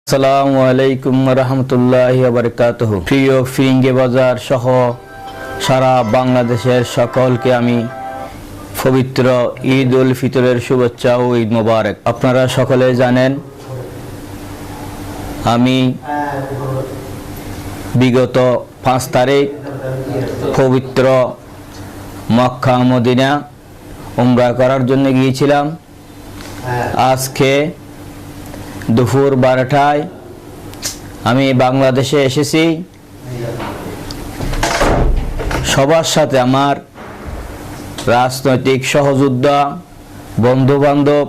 আসসালামু আলাইকুম রহমতুল্লাহি ওয়া বারাকাতুহু। প্রিয় ফিরিঙ্গি বাজার সহ সারা বাংলাদেশের সকলকে আমি পবিত্র ঈদ উল ফিতরের শুভেচ্ছা ও ঈদ মোবারক। আপনারা সকলে জানেন আমি বিগত 5 তারিখ পবিত্র মক্কা মদিনা উমরা করার জন্য গিয়েছিলাম। আজকে দুপুর 12টায় আমি বাংলাদেশে এসেছি। সবার সাথে আমার রাজনৈতিক সহযোদ্ধা, বন্ধু বান্ধব,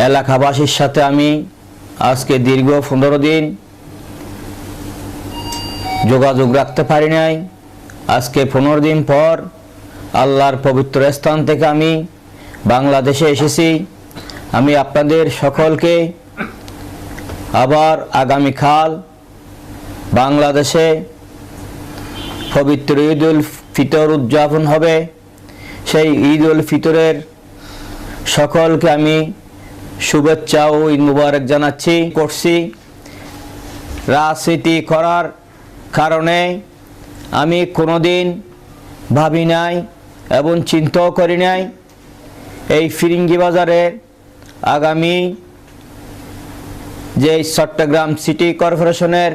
এলাকাবাসীর সাথে আমি আজকে দীর্ঘ 15 দিন যোগাযোগ রাখতে পারি নাই। আজকে 15 দিন পর আল্লাহর পবিত্র স্থান থেকে আমি বাংলাদেশে এসেছি। আমি আপনাদের সকলকে আবার আগামীকাল বাংলাদেশে পবিত্র ঈদ উল ফিতর উদযাপন হবে। সেই ঈদ উল ফিতরের সকলকে আমি শুভেচ্ছা ও ঈদ মুবারক জানাচ্ছি। রাজনীতি করার কারণে আমি কোনোদিন ভাবি নাই এবং চিন্তাও করি নাই এই ফিরিঙ্গি বাজারের আগামী যে চট্টগ্রাম সিটি কর্পোরেশনের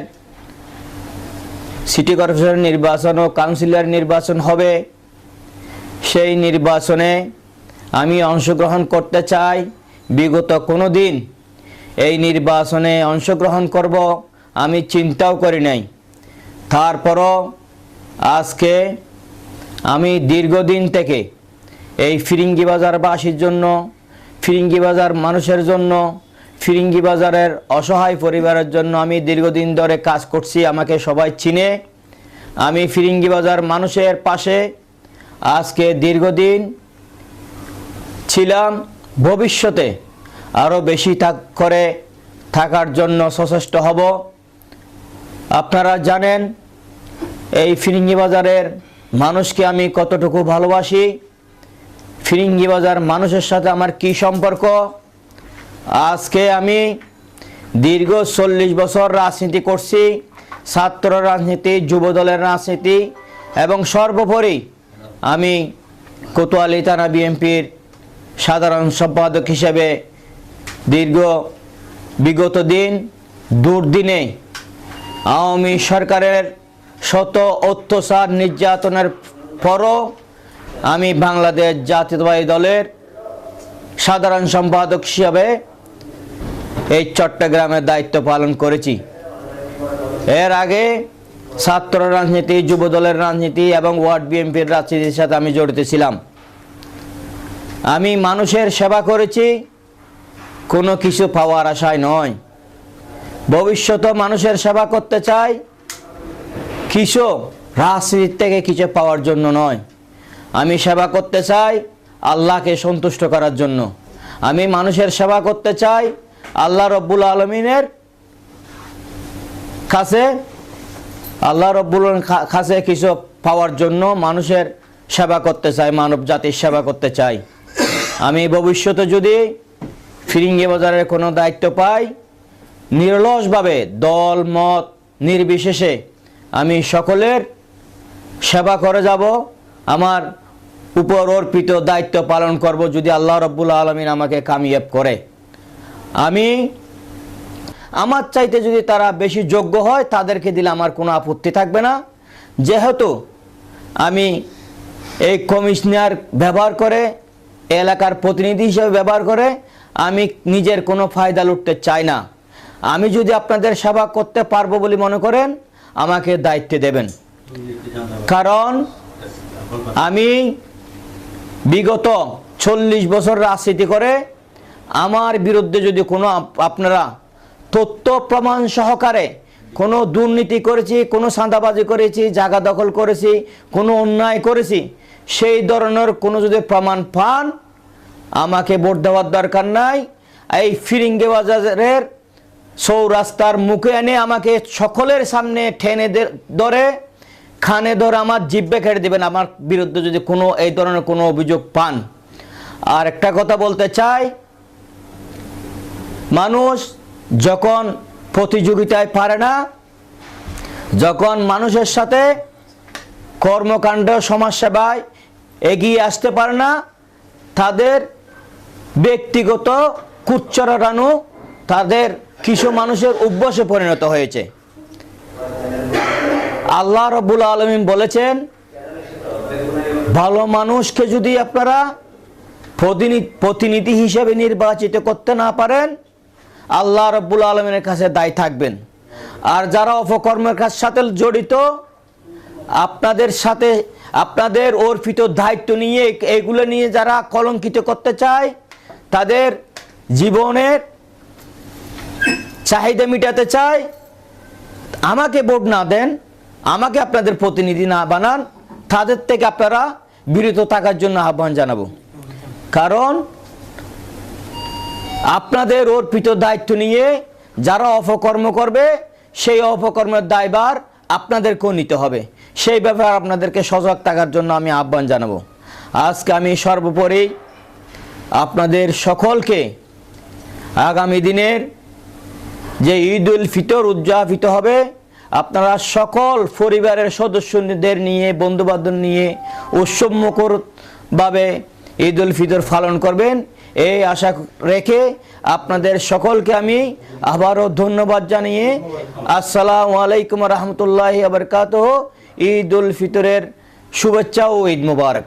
নির্বাচন ও কাউন্সিলর নির্বাচন হবে, সেই নির্বাচনে আমি অংশগ্রহণ করতে চাই। বিগত কোনো দিন এই নির্বাচনে অংশগ্রহণ করব আমি চিন্তাও করি নাই। তারপরও আজকে আমি দীর্ঘদিন থেকে এই ফিরিঙ্গি বাজারবাসীর জন্য, ফিরিঙ্গি বাজার মানুষের জন্য, ফিরিঙ্গি বাজারের অসহায় পরিবারের জন্য আমি দীর্ঘদিন ধরে কাজ করছি। আমাকে সবাই চিনে। আমি ফিরিঙ্গি বাজার মানুষের পাশে আজকে দীর্ঘদিন ছিলাম, ভবিষ্যতে আরও বেশি করে থাকার জন্য সচেষ্ট হব। আপনারা জানেন এই ফিরিঙ্গি বাজারের মানুষকে আমি কতটুকু ভালোবাসি, ফিরিঙ্গি বাজার মানুষের সাথে আমার কি সম্পর্ক। আজকে আমি দীর্ঘ 40 বছর রাজনীতি করছি, ছাত্র রাজনীতি, যুবদলের রাজনীতি এবং সর্বোপরি আমি কোতোয়ালি থানা বিএনপির সাধারণ সম্পাদক হিসেবে বিগত দিন দুর্দিনে আওয়ামী সরকারের শত অত্যাচার নির্যাতনের পরও আমি বাংলাদেশ জাতীয়তাবাদী দলের সাধারণ সম্পাদক হিসাবে এই চট্টগ্রামের দায়িত্ব পালন করেছি। এর আগে ছাত্র রাজনীতি, যুবদলের রাজনীতি এবং ওয়ার্ড বিএনপির রাজনীতির সাথে আমি জড়িত ছিলাম। আমি মানুষের সেবা করেছি, কোনো কিছু পাওয়ার আশায় নয়। ভবিষ্যতে মানুষের সেবা করতে চাই, কিছু রাজনীতি থেকে কিছু পাওয়ার জন্য নয়। আমি সেবা করতে চাই আল্লাহকে সন্তুষ্ট করার জন্য। আমি মানুষের সেবা করতে চাই আল্লাহ রব্বুল আলমিনের কাছে, কিছু পাওয়ার জন্য মানুষের সেবা করতে চাই, মানব জাতির সেবা করতে চাই। আমি ভবিষ্যতে যদি ফিরিঙ্গি বাজারের কোনো দায়িত্ব পাই, নিরলসভাবে দল মত নির্বিশেষে আমি সকলের সেবা করে যাব। আমার উপর অর্পিত দায়িত্ব পালন করব যদি আল্লাহ রব্বুল আলমিন আমাকে কামিয়াব করে। আমার চাইতে যদি তারা বেশি যোগ্য হয় তাদেরকে দিলে আমার কোনো আপত্তি থাকবে না। যেহেতু আমি এই কমিশনার ব্যবহার করে, এলাকার প্রতিনিধি হিসেবে ব্যবহার করে আমি নিজের কোনো ফায়দা লুটতে চাই না। আমি যদি আপনাদের সেবা করতে পারবো বলে মনে করেন আমাকে দায়িত্ব দেবেন। কারণ আমি বিগত 40 বছর রাজনীতি করে আমার বিরুদ্ধে যদি কোনো আপনারা তথ্য প্রমাণ সহকারে কোনো দুর্নীতি করেছি, কোনো চাঁদাবাজি করেছি, জায়গা দখল করেছি, কোনো অন্যায় করেছি, সেই ধরনের কোনো যদি প্রমাণ পান আমাকে ভোট দেওয়ার দরকার নাই। এই ফিরিঙ্গি বাজারের চৌরাস্তার মুখে এনে আমাকে সকলের সামনে ঠেনে ধরে খানে ধরে আমার জিব্বে কেটে দেবেন আমার বিরুদ্ধে যদি কোনো এই ধরনের কোনো অভিযোগ পান। আর একটা কথা বলতে চাই, মানুষ যখন প্রতিযোগিতায় পারে না, যখন মানুষের সাথে কর্মকাণ্ড সমাজসেবায় এগিয়ে আসতে পারে না, তাদের ব্যক্তিগত কুচ্চরানো তাদের কিছু মানুষের অভ্যাসে পরিণত হয়েছে। আল্লাহ রাব্বুল আলামিন বলেছেন, ভালো মানুষকে যদি আপনারা প্রতিনিধি হিসেবে নির্বাচিত করতে না পারেন, আল্লাহ রাব্বুল আলামিনের কাছে দায়ী থাকবেন। আর যারা অপকর্মের সাথে জড়িত, আপনাদের অর্পিত দায়িত্ব নিয়ে এগুলো নিয়ে যারা কলঙ্কিত করতে চায়, তাদের জীবনের চাহিদা মিটাতে চায়, আমাকে ভোট না দেন, আমাকে আপনাদের প্রতিনিধি না বানান, তাদের থেকে আপনারা বিরত থাকার জন্য আহ্বান জানাবো। কারণ আপনাদের অর্পিত দায়িত্ব নিয়ে যারা অপকর্ম করবে, সেই অপকর্মের দায়ভার আপনাদেরকেও নিতে হবে। সেই ব্যাপারে আপনাদেরকে সজাগ থাকার জন্য আমি আহ্বান জানাবো। আজকে আমি সর্বোপরি আপনাদের সকলকে আগামী দিনের যে ঈদ উল ফিতর উদযাপিত হবে, আপনারা সকল পরিবারের সদস্যদের নিয়ে, বন্ধুবান্ধব নিয়ে উৎসবমুখরভাবে ঈদ উল ফিতর পালন করবেন, এই আশা রেখে আপনাদের সকলকে আমি আবারও ধন্যবাদ জানিয়ে আসসালামু আলাইকুম রহমতুল্লাহি ওয়া বারাকাতুহু। ঈদ উল ফিতরের শুভেচ্ছা ও ঈদ মুবারক।